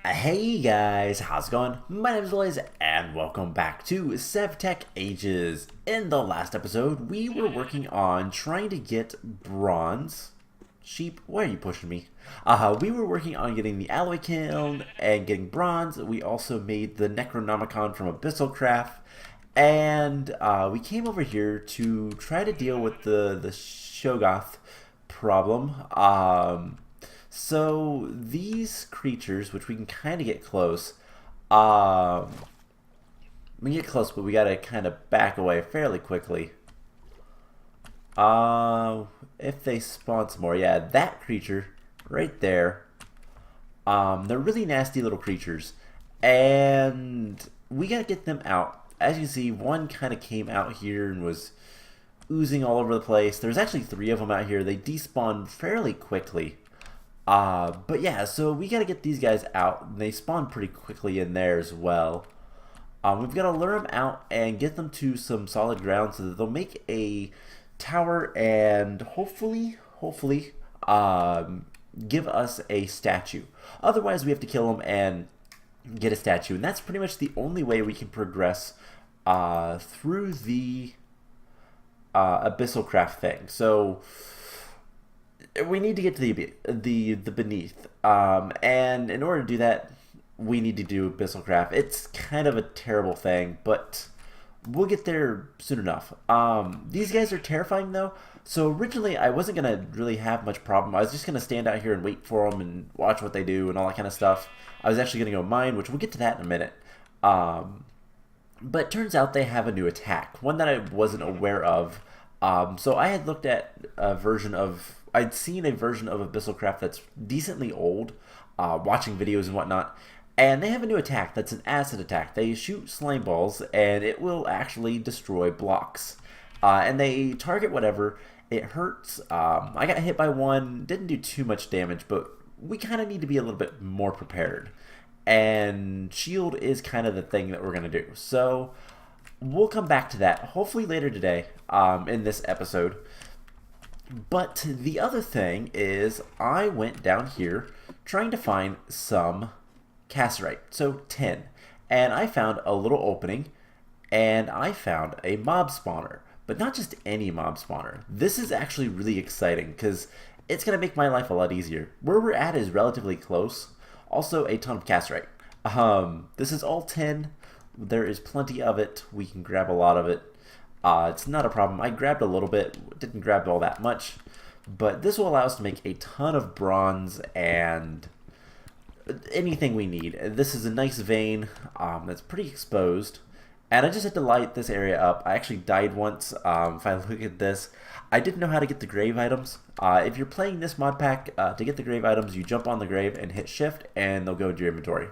Hey guys, how's it going? My name is Blaze, and welcome back to SevTech Ages. In the last episode, we were working on trying to get bronze. Sheep, why are you pushing me? We were working on getting the alloy kiln and getting bronze. We also made the Necronomicon from Abyssalcraft, and we came over here to try to deal with the Shoggoth problem. So these creatures, which we can kind of get close, we can get close, but we gotta kind of back away fairly quickly. If they spawn some more, yeah, that creature right there. They're really nasty little creatures, and we gotta get them out. As you can see, one kind of came out here and was oozing all over the place. There's actually three of them out here. They despawn fairly quickly. But yeah, so we gotta get these guys out. They spawn pretty quickly in there as well. We've got to lure them out and get them to some solid ground so that they'll make a tower and hopefully, give us a statue. Otherwise, we have to kill them and get a statue, and that's pretty much the only way we can progress through the Abyssalcraft thing. So we need to get to the beneath, and in order to do that, we need to do Abyssalcraft. It's kind of a terrible thing, but we'll get there soon enough. These guys are terrifying though. So originally, I wasn't gonna really have much problem. I was just gonna stand out here and wait for them and watch what they do and all that kind of stuff. I was actually gonna go mine, which we'll get to that in a minute. But it turns out they have a new attack, one that I wasn't aware of. So I had looked at a version of, I'd seen a version of Abyssalcraft that's decently old, watching videos and whatnot, and they have a new attack that's an acid attack. They shoot slime balls, and it will actually destroy blocks. And they target whatever. It hurts. I got hit by one, didn't do too much damage, but we kind of need to be a little bit more prepared. And shield is kind of the thing that we're going to do. So we'll come back to that hopefully later today in this episode. But the other thing is I went down here trying to find some cassiterite, so 10. And I found a little opening, and I found a mob spawner. But not just any mob spawner. This is actually really exciting because it's going to make my life a lot easier. Where we're at is relatively close. Also a ton of cassiterite. This is all 10. There is plenty of it. We can grab a lot of it. It's not a problem. I grabbed a little bit. Didn't grab all that much. But this will allow us to make a ton of bronze and anything we need. This is a nice vein that's pretty exposed. And I just had to light this area up. I actually died once. If I look at this, I didn't know how to get the grave items. If you're playing this mod pack, to get the grave items, you jump on the grave and hit shift, and they'll go into your inventory.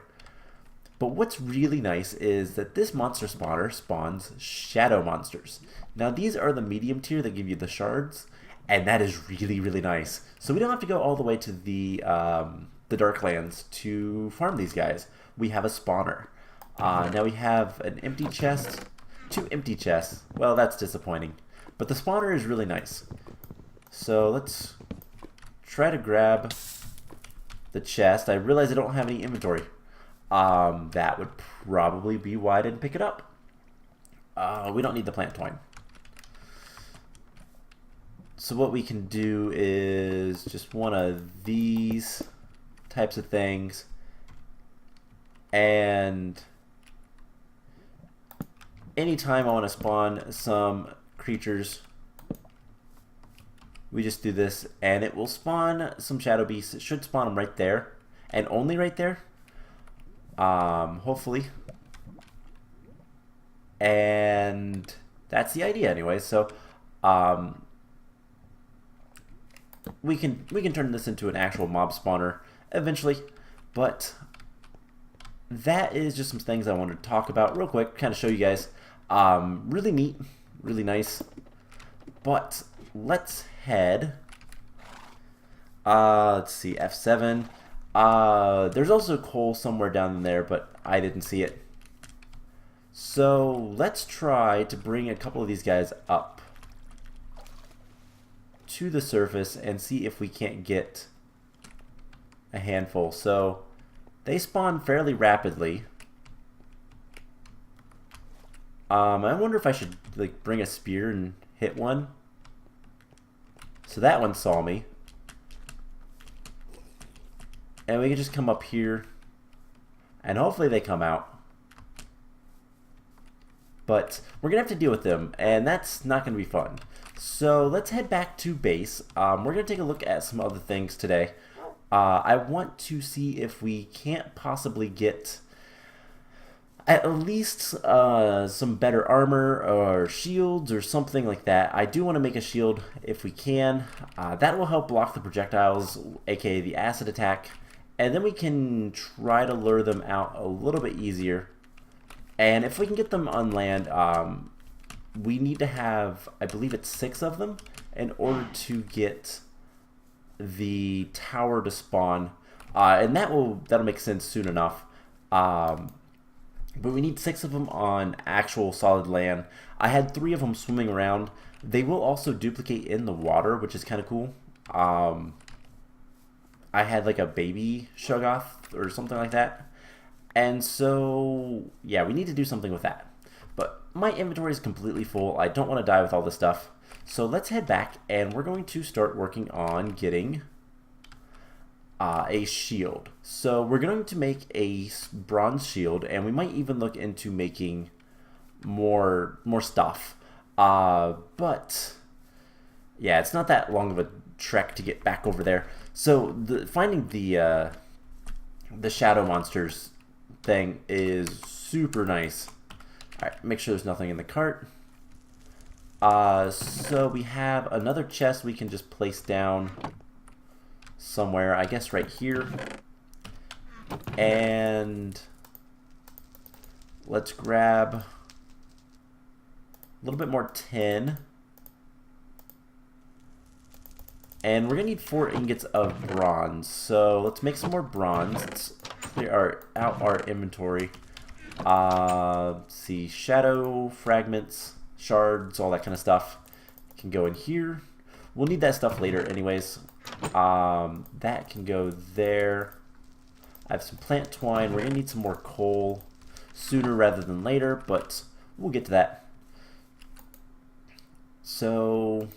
But what's really nice is that this monster spawner spawns shadow monsters. Now these are the medium tier that give you the shards, and that is really, really nice. So we don't have to go all the way to the Darklands to farm these guys. We have a spawner. Now we have an empty chest, 2 empty chests. Well, that's disappointing. But the spawner is really nice. So let's try to grab the chest. I realize I don't have any inventory. That would probably be why I didn't pick it up. We don't need the plant twine. So what we can do is just one of these types of things. And anytime I want to spawn some creatures, we just do this and it will spawn some shadow beasts. It should spawn them right there and only right there. Hopefully. And that's the idea anyway. So we can turn this into an actual mob spawner eventually, but that is just some things I wanted to talk about real quick, kind of show you guys. Really neat, really nice. But let's head. Let's see, F7. There's also coal somewhere down there, but I didn't see it. So let's try to bring a couple of these guys up to the surface and see if we can't get a handful. So They spawn fairly rapidly. I wonder if I should like bring a spear and hit one. So that one saw me. And we can just come up here. And hopefully they come out. But we're going to have to deal with them. And that's not going to be fun. So let's head back to base. We're going to take a look at some other things today. I want to see if we can't possibly get at least some better armor or shields or something like that. I do want to make a shield if we can. That will help block the projectiles, aka the acid attack. And then we can try to lure them out a little bit easier. And if we can get them on land, we need to have, I believe it's 6 of them in order to get the tower to spawn. And that'll make sense soon enough. But we need 6 of them on actual solid land. I had 3 of them swimming around. They will also duplicate in the water, which is kind of cool. I had like a baby Shoggoth or something like that. And so, yeah, we need to do something with that. But my inventory is completely full. I don't want to die with all this stuff. So let's head back, and we're going to start working on getting a shield. So we're going to make a bronze shield, and we might even look into making more stuff. But yeah, it's not that long of a trek to get back over there. So finding the shadow monsters thing is super nice. All right, make sure there's nothing in the cart. So we have another chest we can just place down somewhere, I guess right here. And let's grab a little bit more tin. And we're gonna need 4 ingots of bronze. So let's make some more bronze. Let's clear out our inventory. Let's see, shadow fragments, shards, all that kind of stuff can go in here. We'll need that stuff later anyways. That can go there. I have some plant twine. We're gonna need some more coal sooner rather than later, but we'll get to that. So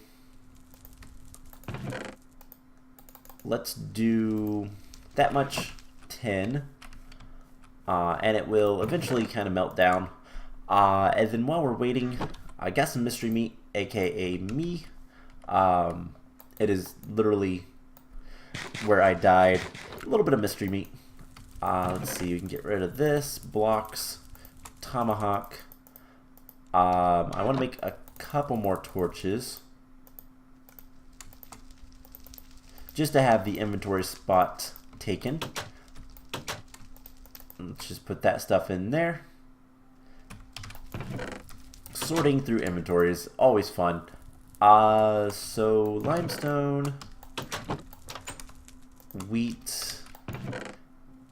let's do that much tin, and it will eventually kind of melt down. And then while we're waiting, I got some mystery meat, aka me. It is literally where I died. A little bit of mystery meat. Let's see, we can get rid of this. Blocks, tomahawk. I want to make a couple more torches, just to have the inventory spot taken. Let's just put that stuff in there. Sorting through inventory is always fun. So limestone, wheat,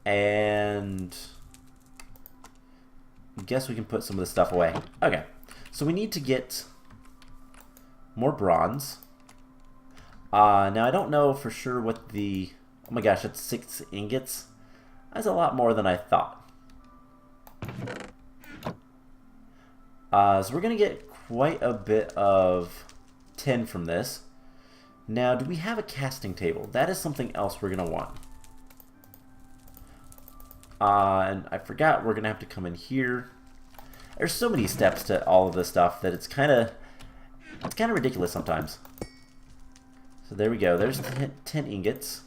and I guess we can put some of this stuff away. Okay, so we need to get more bronze. Now I don't know for sure what the, oh my gosh, that's 6 ingots. That's a lot more than I thought. So we're gonna get quite a bit of tin from this. Now, do we have a casting table? That is something else we're gonna want. And I forgot we're gonna have to come in here. There's so many steps to all of this stuff that it's kind of ridiculous sometimes. So there we go. There's 10 ingots.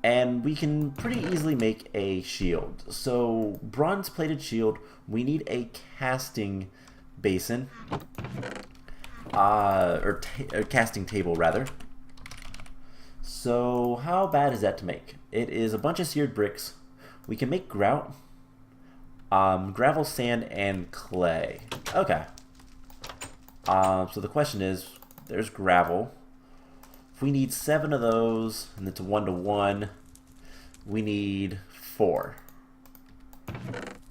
And we can pretty easily make a shield. So bronze plated shield, we need a casting basin. Or casting table rather. So how bad is that to make? It is a bunch of seared bricks. We can make grout, gravel, sand, and clay. Okay. So the question is, there's gravel. If we need 7 of those, and it's a 1-to-1, we need 4.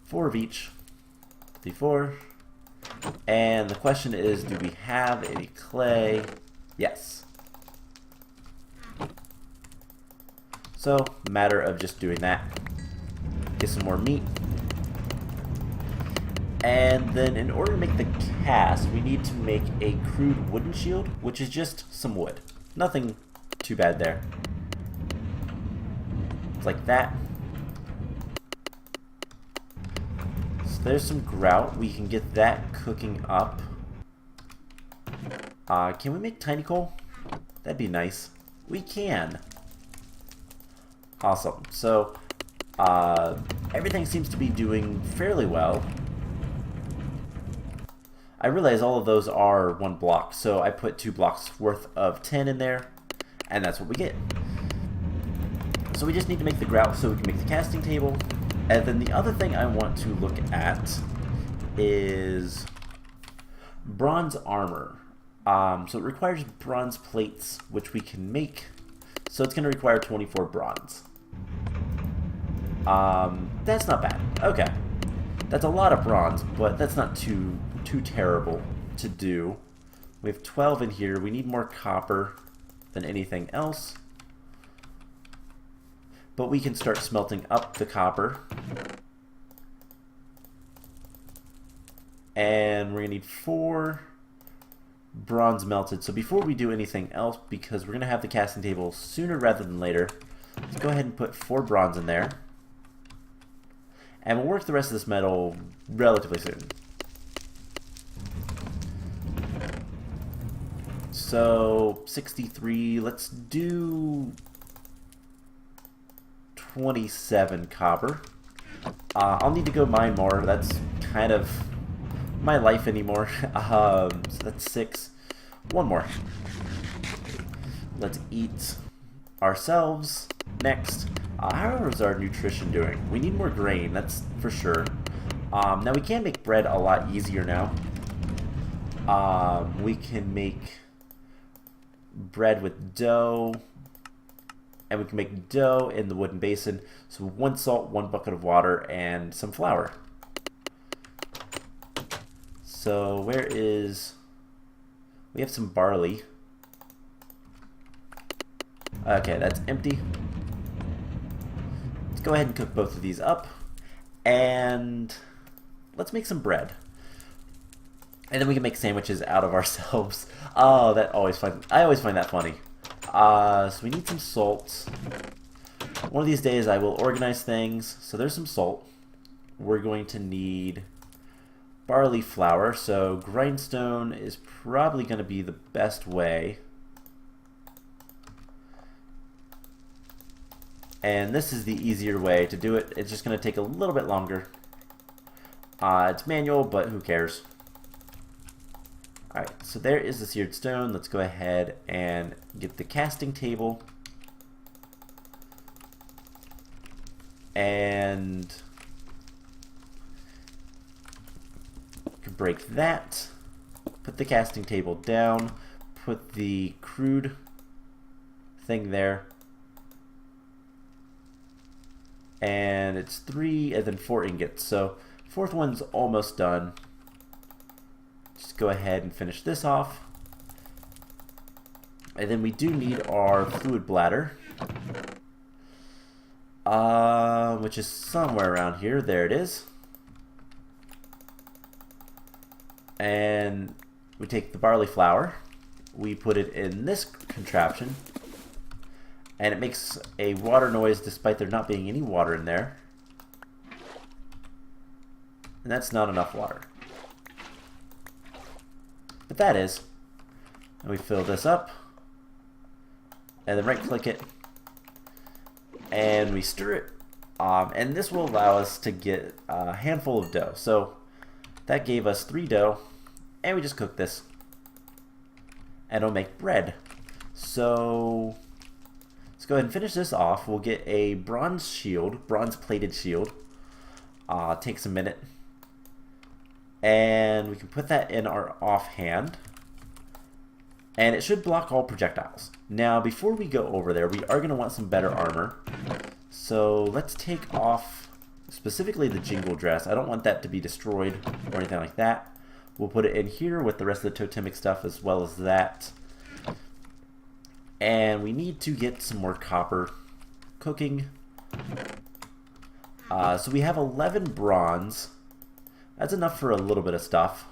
4 of each. 4. And the question is, do we have any clay? Yes. So, matter of just doing that. Get some more meat. And then in order to make the cast, we need to make a crude wooden shield, which is just some wood. Nothing too bad there. It's like that. So there's some grout. We can get that cooking up. Can we make tiny coal? That'd be nice. We can. Awesome. So, everything seems to be doing fairly well. I realize all of those are 1 block, so I put 2 blocks worth of tin in there, and that's what we get. So we just need to make the grout so we can make the casting table. And then the other thing I want to look at is bronze armor. So it requires bronze plates, which we can make. So it's going to require 24 bronze. That's not bad. Okay. That's a lot of bronze, but that's not too terrible to do. We have 12 in here. We need more copper than anything else. But we can start smelting up the copper. And we're going to need 4 bronze melted. So before we do anything else, because we're going to have the casting table sooner rather than later, let's go ahead and put 4 bronze in there. And we'll work the rest of this metal relatively soon. So, 63, let's do 27 copper. I'll need to go mine more. That's kind of my life anymore. So that's 6. 1 more. Let's eat ourselves next. How is our nutrition doing? We need more grain, that's for sure. Now we can make bread a lot easier now. We can make bread with dough, and we can make dough in the wooden basin. So 1 salt, 1 bucket of water, and some flour. So where is... we have some barley. Okay, that's empty. Let's go ahead and cook both of these up. And let's make some bread. And then we can make sandwiches out of ourselves. Oh, that always fun. I always find that funny. So we need some salt. One of these days I will organize things. So there's some salt. We're going to need barley flour. So grindstone is probably going to be the best way. And this is the easier way to do it. It's just going to take a little bit longer. It's manual, but who cares? Alright, so there is the seared stone. Let's go ahead and get the casting table. And you can break that. Put the casting table down. Put the crude thing there. And it's 3 and then 4 ingots. So 4th one's almost done. Just go ahead and finish this off. And then we do need our fluid bladder. Which is somewhere around here. There it is. And we take the barley flour. We put it in this contraption. And it makes a water noise despite there not being any water in there. And that's not enough water. But that is. And we fill this up. And then right click it. And we stir it. And this will allow us to get a handful of dough. So that gave us 3 dough. And we just cook this. And it'll make bread. So let's go ahead and finish this off. We'll get a bronze shield, bronze plated shield. Takes a minute. And we can put that in our offhand. And it should block all projectiles. Now, before we go over there, we are going to want some better armor. So let's take off specifically the jingle dress. I don't want that to be destroyed or anything like that. We'll put it in here with the rest of the totemic stuff as well as that. And we need to get some more copper cooking. So we have 11 bronze. That's enough for a little bit of stuff.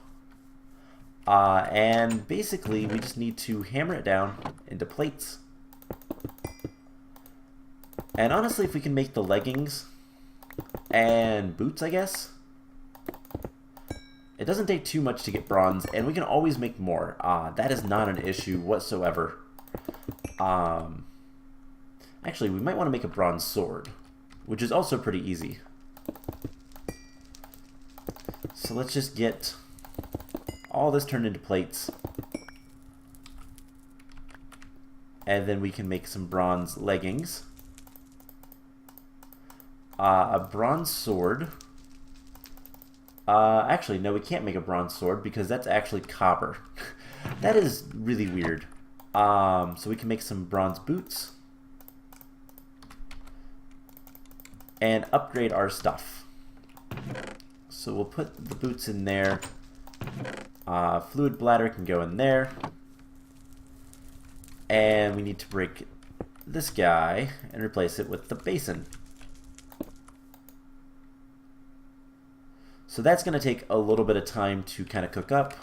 And basically, we just need to hammer it down into plates. And honestly, if we can make the leggings and boots, I guess, it doesn't take too much to get bronze, and we can always make more. That is not an issue whatsoever. Actually, we might want to make a bronze sword, which is also pretty easy. So let's just get all this turned into plates. And then we can make some bronze leggings. A bronze sword. Actually, no, we can't make a bronze sword because that's actually copper. That is really weird. So we can make some bronze boots. And upgrade our stuff. So we'll put the boots in there. Fluid bladder can go in there. And we need to break this guy and replace it with the basin. So that's going to take a little bit of time to kind of cook up.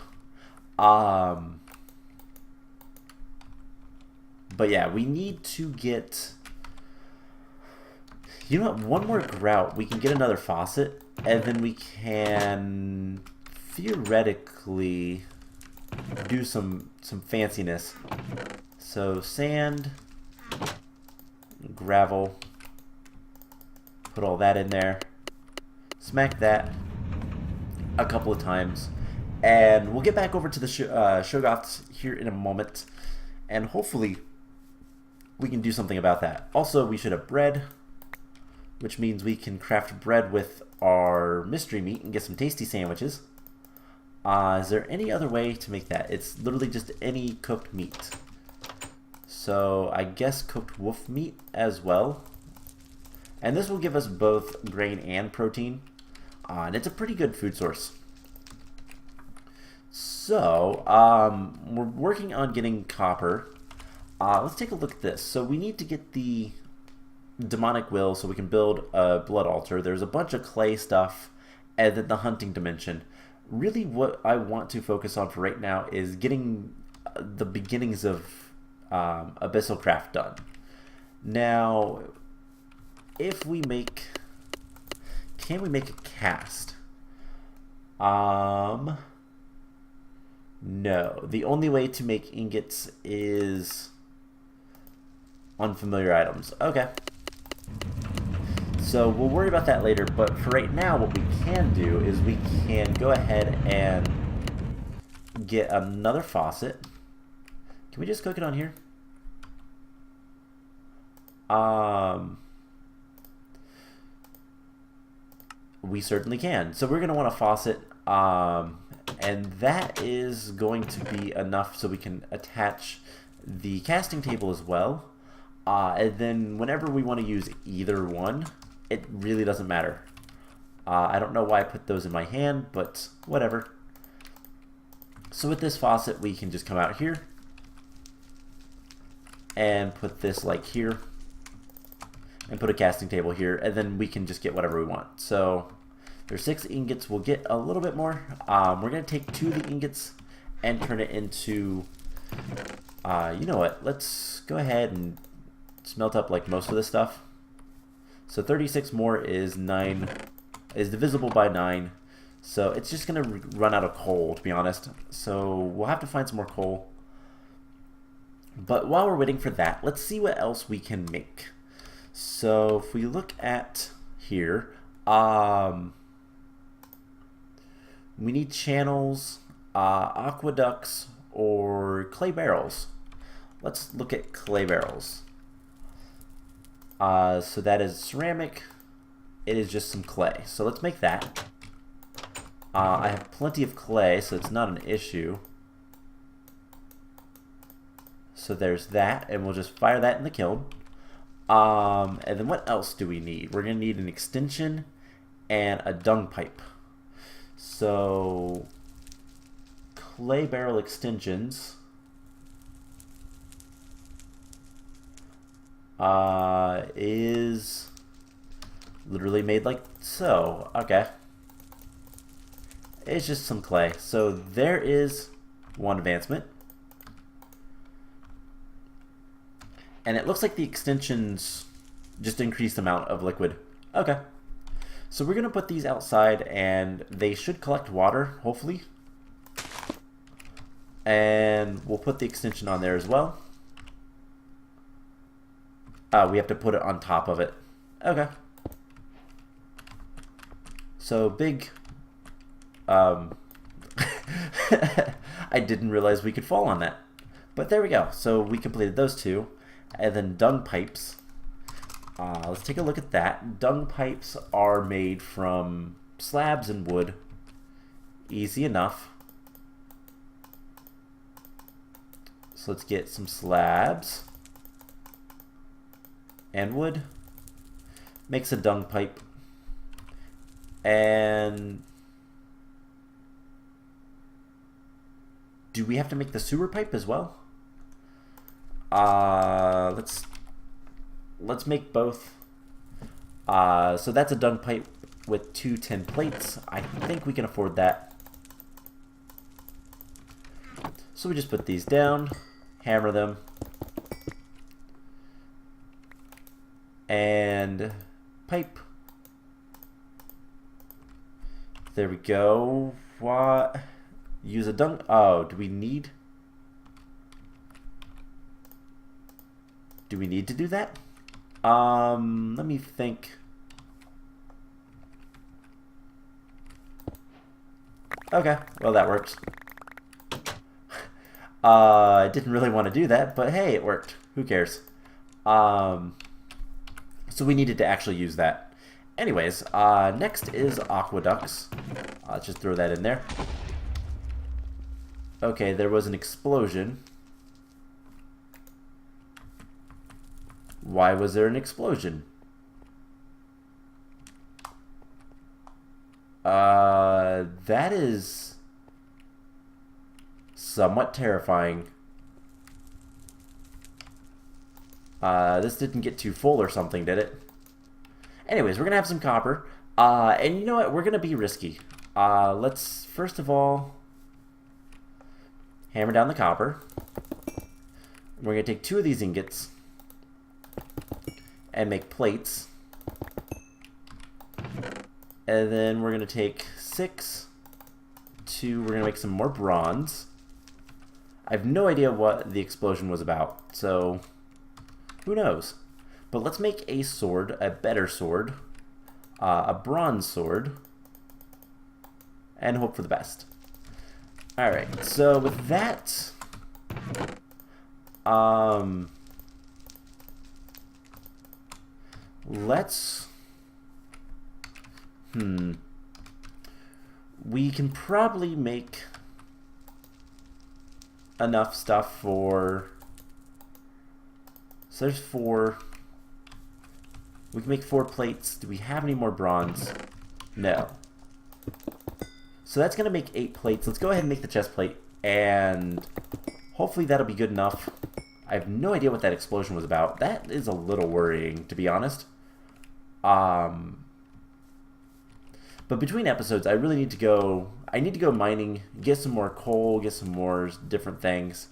But yeah, we need to get... You know what? One more grout. We can get another faucet. And then we can theoretically do some fanciness. So sand, gravel, put all that in there. Smack that a couple of times, and we'll get back over to the Shoggoths here in a moment, and hopefully we can do something about that. Also, we should have bread, which means we can craft bread with our mystery meat and get some tasty sandwiches. Is there any other way to make that? It's literally just any cooked meat. So I guess cooked wolf meat as well. And this will give us both grain and protein. And it's a pretty good food source. So, we're working on getting copper. Let's take a look at this. So we need to get the demonic will so we can build a blood altar. There's a bunch of clay stuff, and then the hunting dimension. Really what I want to focus on for right now is getting the beginnings of Abyssal Craft done. Now, if we make... Can we make a cast? No. The only way to make ingots is unfamiliar items. Okay. So we'll worry about that later, but for right now what we can do is we can go ahead and get another faucet. Can we just cook it on here? We certainly can. So we're going to want a faucet, and that is going to be enough so we can attach the casting table as well. And then whenever we want to use either one, it really doesn't matter. I don't know why I put those in my hand, but whatever. So with this faucet, we can just come out here and put this like here and put a casting table here, and then we can just get whatever we want. So there's 6 ingots. We'll get a little bit more. We're going to take 2 of the ingots and turn it into, you know what, let's go ahead and smelt up like most of this stuff. So 36 more is divisible by 9. So it's just going to run out of coal, to be honest. So we'll have to find some more coal. But while we're waiting for that, let's see what else we can make. So if we look at here, we need channels, aqueducts, or clay barrels. Let's look at clay barrels. So that is ceramic. It is just some clay. So let's make that. I have plenty of clay, so it's not an issue. So there's that, and we'll just fire that in the kiln. And then what else do we need? We're going to need an extension and a dung pipe. So clay barrel extensions. is literally made like so. Okay. It's just some clay. So there is one advancement. And it looks like the extensions just increased the amount of liquid. Okay. So we're going to put these outside and they should collect water, hopefully. And we'll put the extension on there as well. We have to put it on top of it. Okay. So big... I didn't realize we could fall on that. But there we go. So we completed those two. And then dung pipes. Let's take a look at that. Dung pipes are made from slabs and wood. Easy enough. So let's get some slabs and wood. Makes a dung pipe. And do we have to make the sewer pipe as well? Let's make both. So that's a dung pipe with 2 tin plates. I think we can afford that. So we just put these down, hammer them, and pipe. There we go. What? Use a dung. Oh, do we need? Do we need to do that? Let me think. Okay, well that works. I didn't really want to do that, but hey, it worked. Who cares? So we needed to actually use that. Anyways, next is aqueducts. Let's just throw that in there. Okay, there was an explosion. Why was there an explosion? That is somewhat terrifying. This didn't get too full or something, did it? Anyways, we're gonna have some copper. And you know what? We're gonna be risky. Let's first of all hammer down the copper. We're gonna take 2 of these ingots and make plates. And then we're going to take 6 to, we're going to make some more bronze. I have no idea what the explosion was about, so who knows. But let's make a sword, a better sword, a bronze sword, and hope for the best. Alright, so with that, let's... We can probably make enough stuff for... So there's 4. We can make 4 plates. Do we have any more bronze? No. So that's going to make 8 plates. Let's go ahead and make the chest plate. And hopefully that'll be good enough. I have no idea what that explosion was about. That is a little worrying, to be honest. But between episodes, I really need to go... I need to go mining, get some more coal, get some more different things.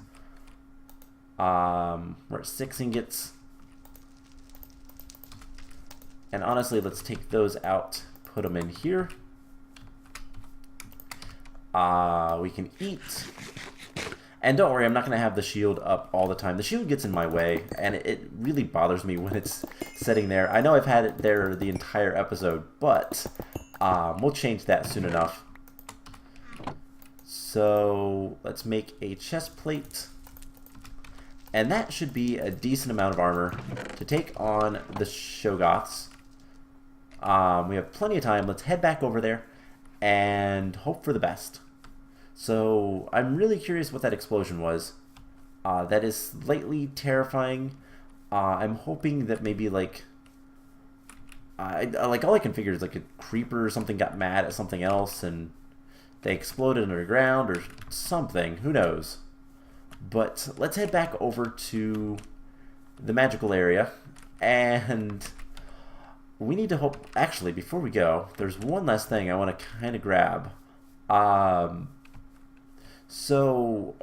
We're at 6 ingots. And honestly, let's take those out, put them in here. We can eat. And don't worry, I'm not going to have the shield up all the time. The shield gets in my way, and it really bothers me when it's sitting there. I know I've had it there the entire episode, but we'll change that soon enough. So let's make a chest plate. And that should be a decent amount of armor to take on the Shoggoths. We have plenty of time. Let's head back over there and hope for the best. So I'm really curious what that explosion was. That is slightly terrifying. I'm hoping that maybe like all I can figure is like a creeper or something got mad at something else and they exploded underground or something. Who knows? But let's head back over to the magical area. And we need to hope... Actually, before we go, there's one last thing I want to kind of grab. So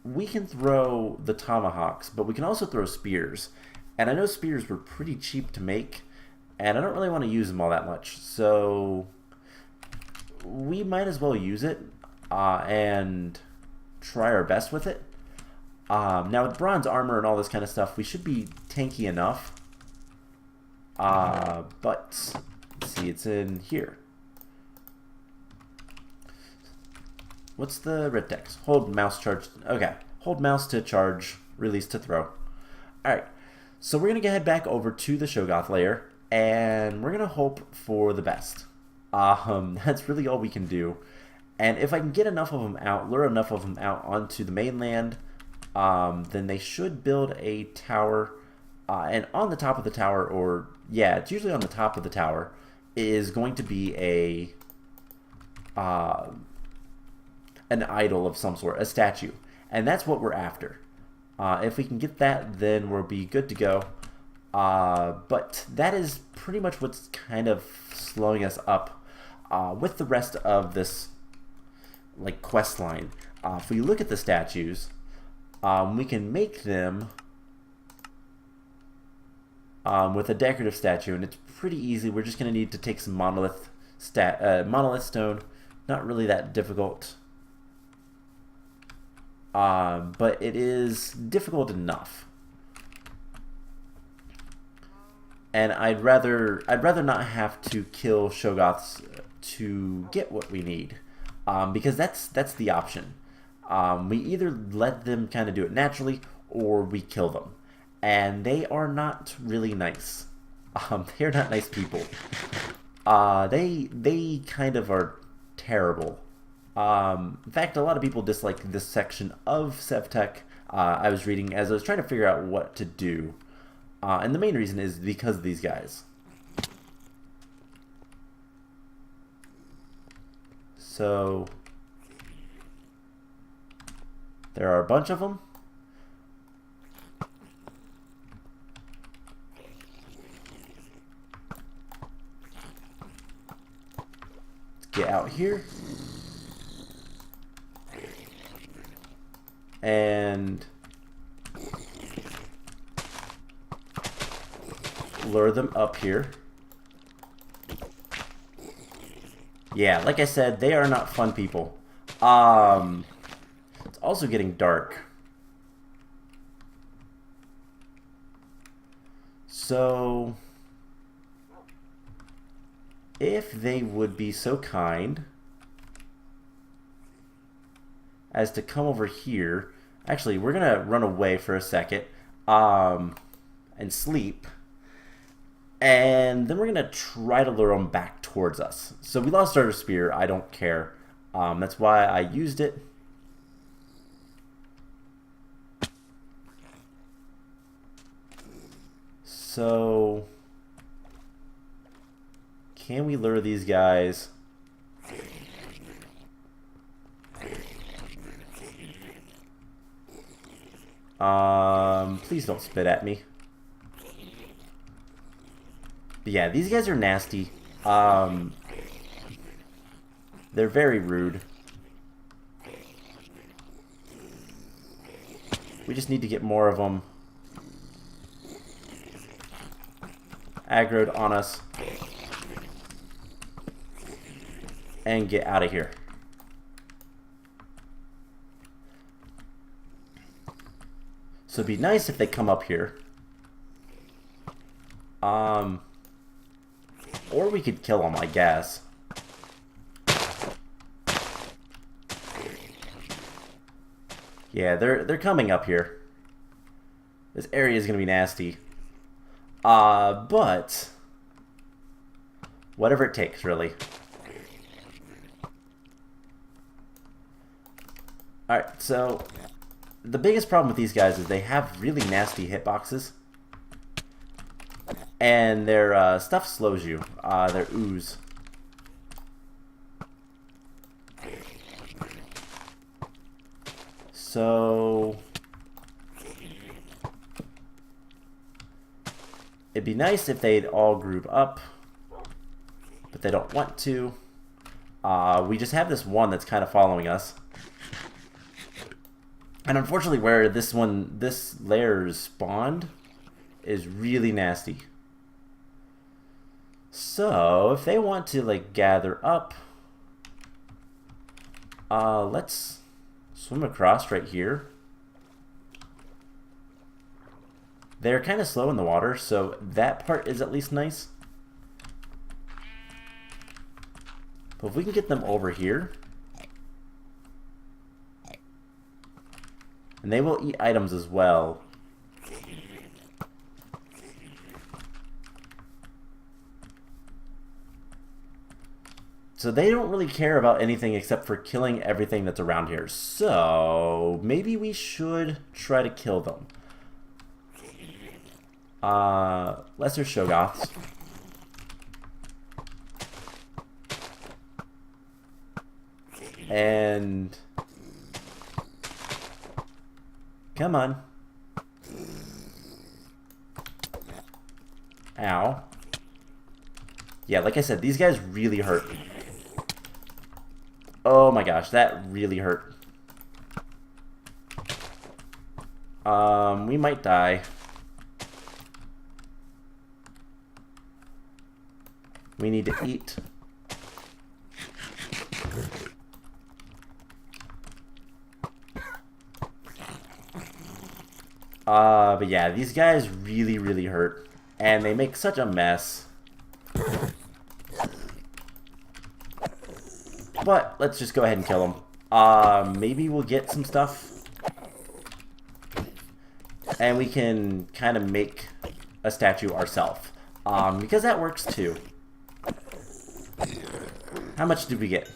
we can throw the tomahawks, but we can also throw spears. And I know spears were pretty cheap to make, and I don't really want to use them all that much. So we might as well use it and try our best with it. Now with bronze armor and all this kind of stuff, we should be tanky enough. But let's see, it's in here. What's the red text? Hold mouse charge. Okay. Hold mouse to charge, release to throw. Alright. So we're going to head back over to the Shoggoth lair, and we're going to hope for the best. That's really all we can do. And if I can get enough of them out, lure enough of them out onto the mainland, then they should build a tower. And on the top of the tower, or yeah, it's usually on the top of the tower, is going to be an idol of some sort, a statue. And that's what we're after. If we can get that, then we'll be good to go. But that is pretty much what's kind of slowing us up with the rest of this like quest line. If we look at the statues, we can make them with a decorative statue, and it's pretty easy. We're just going to need to take some monolith stone. Not really that difficult. But it is difficult enough, and I'd rather not have to kill Shoggoths to get what we need, because that's the option. We either let them kind of do it naturally, or we kill them, and they are not really nice. They're not nice people. They kind of are terrible. In fact, a lot of people dislike this section of Sevtech. I was reading as I was trying to figure out what to do. And the main reason is because of these guys. So there are a bunch of them. Let's get out here. And lure them up here. Yeah, like I said, they are not fun people. It's also getting dark. So if they would be so kind as to come over here. Actually, we're going to run away for a second and sleep. And then we're going to try to lure them back towards us. So we lost our spear. I don't care. That's why I used it. So can we lure these guys? Please don't spit at me. But yeah, these guys are nasty. They're very rude. We just need to get more of them aggroed on us and get out of here. So it'd be nice if they come up here. Or we could kill them, I guess. Yeah, they're coming up here. This area is gonna be nasty. But whatever it takes, really. Alright, so the biggest problem with these guys is they have really nasty hitboxes. And their stuff slows you. Their ooze. So It'd be nice if they'd all group up, but they don't want to. We just have this one that's kind of following us. And unfortunately where this layer is spawned is really nasty. So if they want to like gather up, let's swim across right here. They're kind of slow in the water, so that part is at least nice. But if we can get them over here, and they will eat items as well. So they don't really care about anything except for killing everything that's around here. So maybe we should try to kill them. Lesser Shoggoths. And come on. Ow. Yeah, like I said, these guys really hurt. Oh my gosh, that really hurt. We might die. We need to eat. But yeah, these guys really, really hurt. And they make such a mess. But let's just go ahead and kill them. Maybe we'll get some stuff. And we can kind of make a statue ourselves. Because that works too. How much did we get?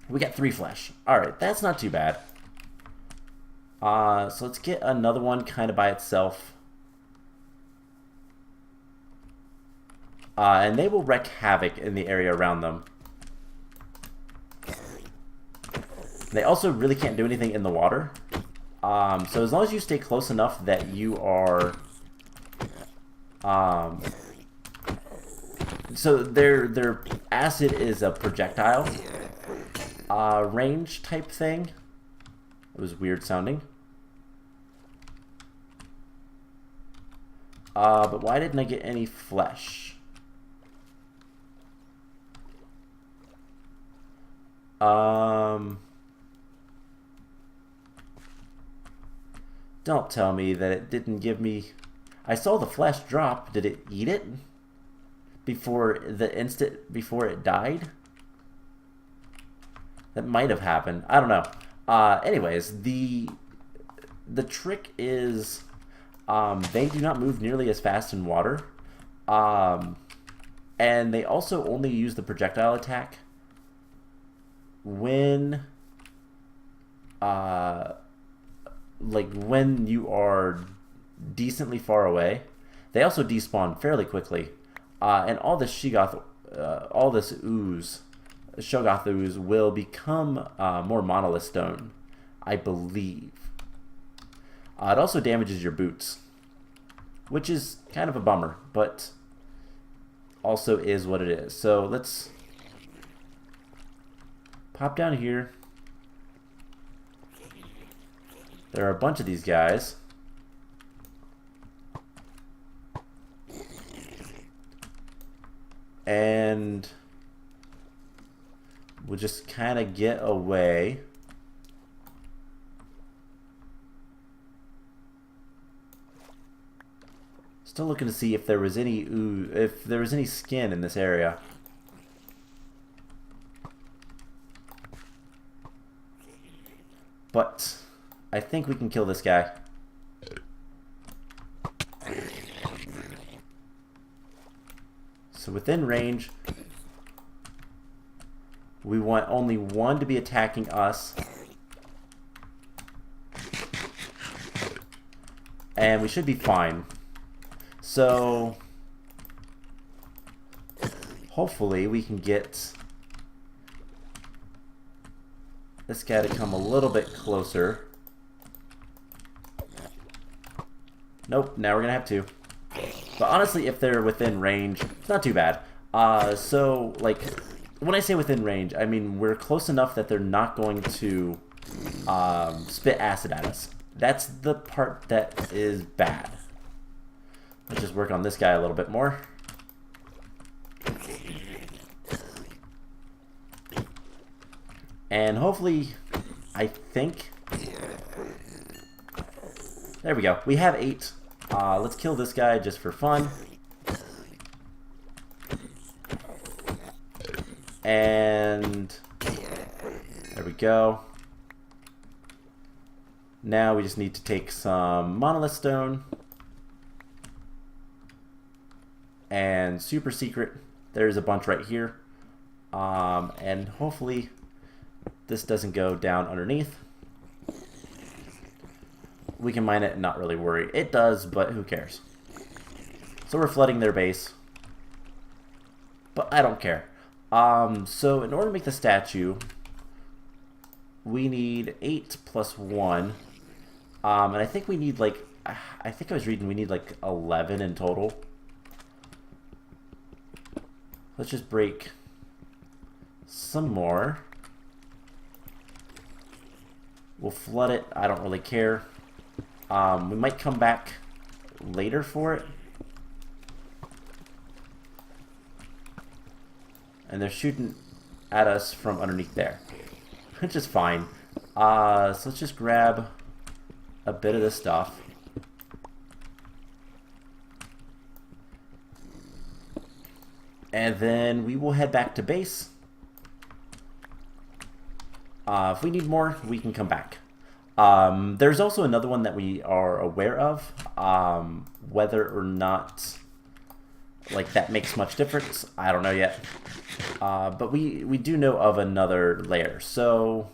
We got 3 flesh. Alright, that's not too bad. So let's get another one kind of by itself. And they will wreak havoc in the area around them. They also really can't do anything in the water. So as long as you stay close enough that you are... so their acid is a projectile range type thing. It was weird sounding. But why didn't I get any flesh? Don't tell me that it didn't give me... I saw the flesh drop. Did it eat it? Before it died? That might have happened. I don't know. Anyways, the trick is they do not move nearly as fast in water. And they also only use the projectile attack when when you are decently far away. They also despawn fairly quickly. And all this Shoggoth ooze will become more monolith stone, I believe. It also damages your boots, which is kind of a bummer, but also is what it is. So let's pop down here. There are a bunch of these guys. And we'll just kind of get away. Still looking to see if there was any skin in this area. But I think we can kill this guy. So within range, we want only one to be attacking us. And we should be fine. So hopefully we can get this guy to come a little bit closer. Nope, now we're gonna have to. But honestly, if they're within range, it's not too bad. So, like, when I say within range, I mean we're close enough that they're not going to spit acid at us. That's the part that is bad. Let's just work on this guy a little bit more. And hopefully, I think... There we go. We have 8. Let's kill this guy just for fun. And... There we go. Now we just need to take some monolith stone. And super secret. There's a bunch right here. And hopefully this doesn't go down underneath. We can mine it and not really worry. It does, but who cares? So we're flooding their base. But I don't care. So in order to make the statue, we need 8 plus 1. And I think we need like, I think I was reading we need like 11 in total. Let's just break some more. We'll flood it. I don't really care. We might come back later for it. And they're shooting at us from underneath there, which is fine. So let's just grab a bit of this stuff. And then we will head back to base. If we need more, we can come back. There's also another one that we are aware of. Whether or not like that makes much difference, I don't know yet. But we do know of another layer. So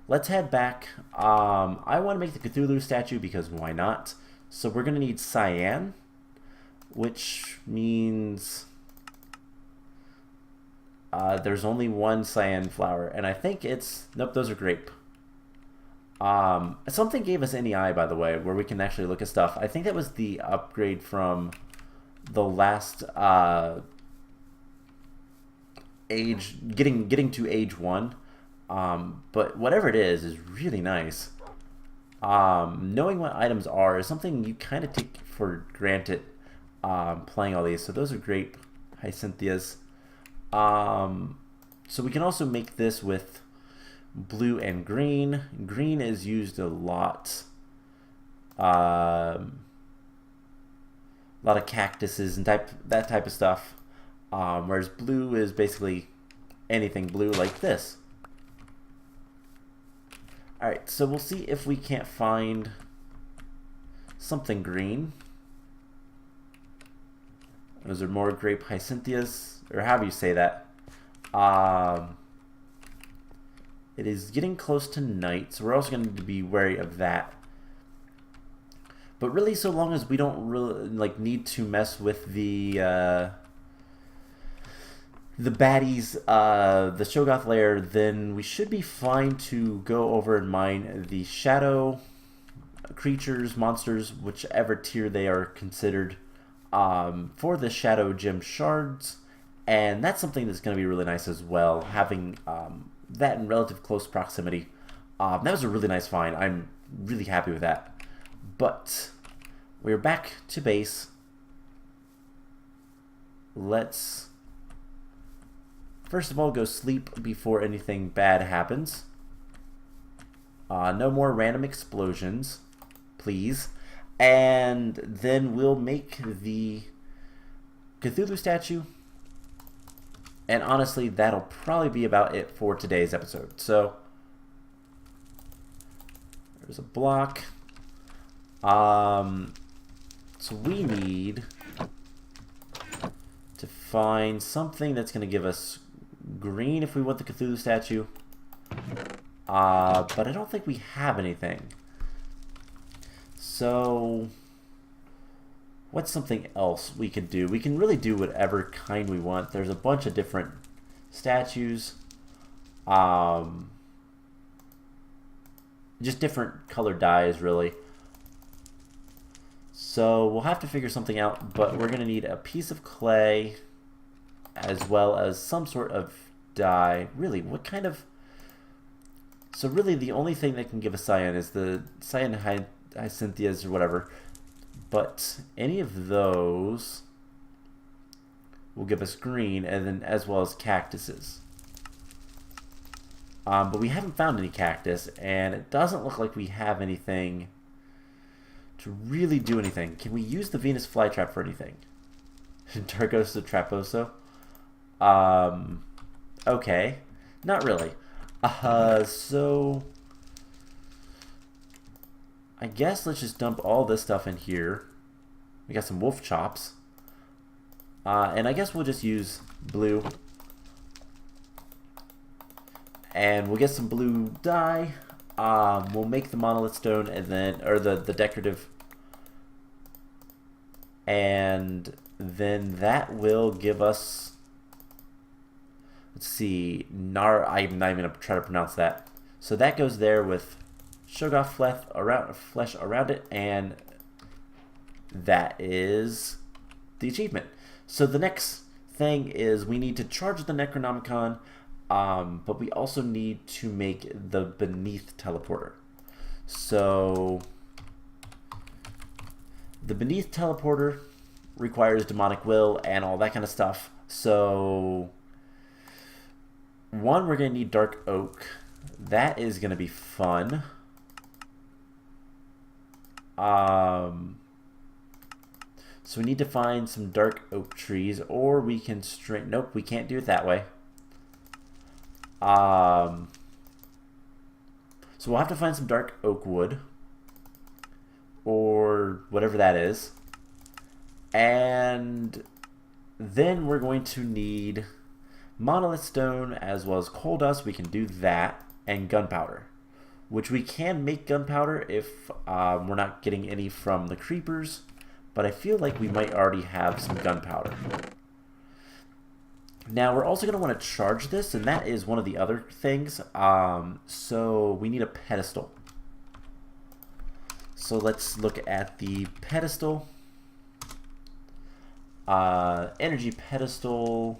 let's head back. I want to make the Cthulhu statue because why not? So we're going to need cyan, which means there's only one cyan flower. And I think it's... Nope, those are grape. Something gave us NEI, by the way, where we can actually look at stuff. I think that was the upgrade from the last age, getting to age 1. But whatever it is really nice. Knowing what items are is something you kind of take for granted playing all these. So those are great Hyacinthias. So we can also make this with blue and green. Green is used a lot. A lot of cactuses and that type of stuff. Whereas blue is basically anything blue like this. Alright, so we'll see if we can't find something green. Those are more grape Hyacinthias, or however you say that. It is getting close to night, so we're also going to need to be wary of that. But really, so long as we don't really need to mess with the baddies, the Shoggoth lair, then we should be fine to go over and mine the shadow creatures, monsters, whichever tier they are considered, for the shadow gem shards. And that's something that's going to be really nice as well, having that in relative close proximity. That was a really nice find. I'm really happy with that. But we're back to base. Let's first of all go sleep before anything bad happens. No more random explosions, please. And then we'll make the Cthulhu statue. And honestly, that'll probably be about it for today's episode. So, there's a block. So we need to find something that's going to give us green if we want the Cthulhu statue. But I don't think we have anything. So, what's something else we could do? We can really do whatever kind we want. There's a bunch of different statues. Just different colored dyes, really. So we'll have to figure something out, but we're going to need a piece of clay as well as some sort of dye. Really, what kind of... So really the only thing that can give us cyan is the cyan hyacinthias or whatever. But any of those will give us green, and then as well as cactuses. But we haven't found any cactus, and it doesn't look like we have anything to really do anything. Can we use the Venus flytrap for anything? Dargosa Traposo? Okay. Not really. So I guess let's just dump all this stuff in here. We got some wolf chops. And I guess we'll just use blue. And we'll get some blue dye. We'll make the monolith stone and then, or the decorative. And then that will give us, let's see, I'm not even going to try to pronounce that. So that goes there with Shoggoth flesh around it, and that is the achievement. So the next thing is we need to charge the Necronomicon, but we also need to make the Beneath teleporter. So the Beneath teleporter requires demonic will and all that kind of stuff. So one, we're going to need dark oak. That is going to be fun. So we need to find some dark oak trees, or we can nope, we can't do it that way. So we'll have to find some dark oak wood, or whatever that is. And then we're going to need monolith stone as well as coal dust. We can do that, and gunpowder, which we can make gunpowder if we're not getting any from the creepers, but I feel like we might already have some gunpowder. Now we're also going to want to charge this, and that is one of the other things. So we need a pedestal. So let's look at the pedestal. Energy pedestal.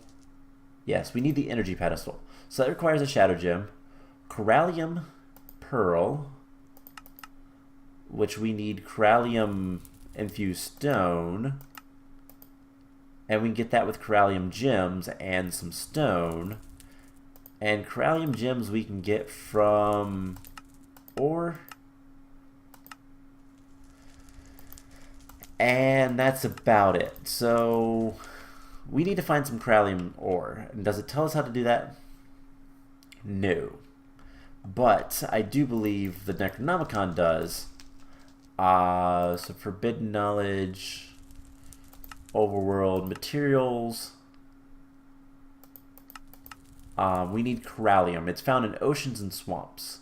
Yes, we need the energy pedestal. So that requires a shadow gem, corallium pearl, which we need corallium infused stone, and we can get that with corallium gems and some stone. And corallium gems we can get from ore. And that's about it. So we need to find some corallium ore. And does it tell us how to do that? No. But I do believe the Necronomicon does. So forbidden knowledge, overworld materials. We need corallium. It's found in oceans and swamps.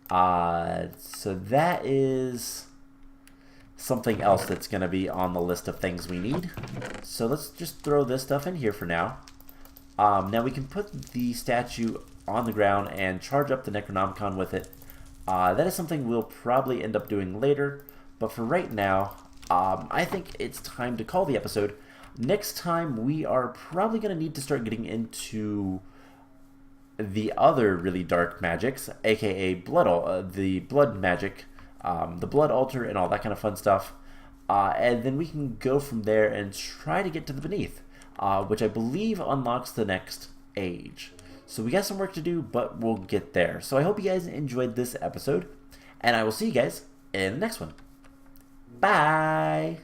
So that is something else that's going to be on the list of things we need. So let's just throw this stuff in here for now. Now we can put the statue on the ground and charge up the Necronomicon with it. That is something we'll probably end up doing later, but for right now, I think it's time to call the episode. Next time, we are probably going to need to start getting into the other really dark magics, aka the blood magic, the blood altar, and all that kind of fun stuff. And then we can go from there and try to get to the Beneath, which I believe unlocks the next age. So we got some work to do, but we'll get there. So I hope you guys enjoyed this episode, and I will see you guys in the next one. Bye!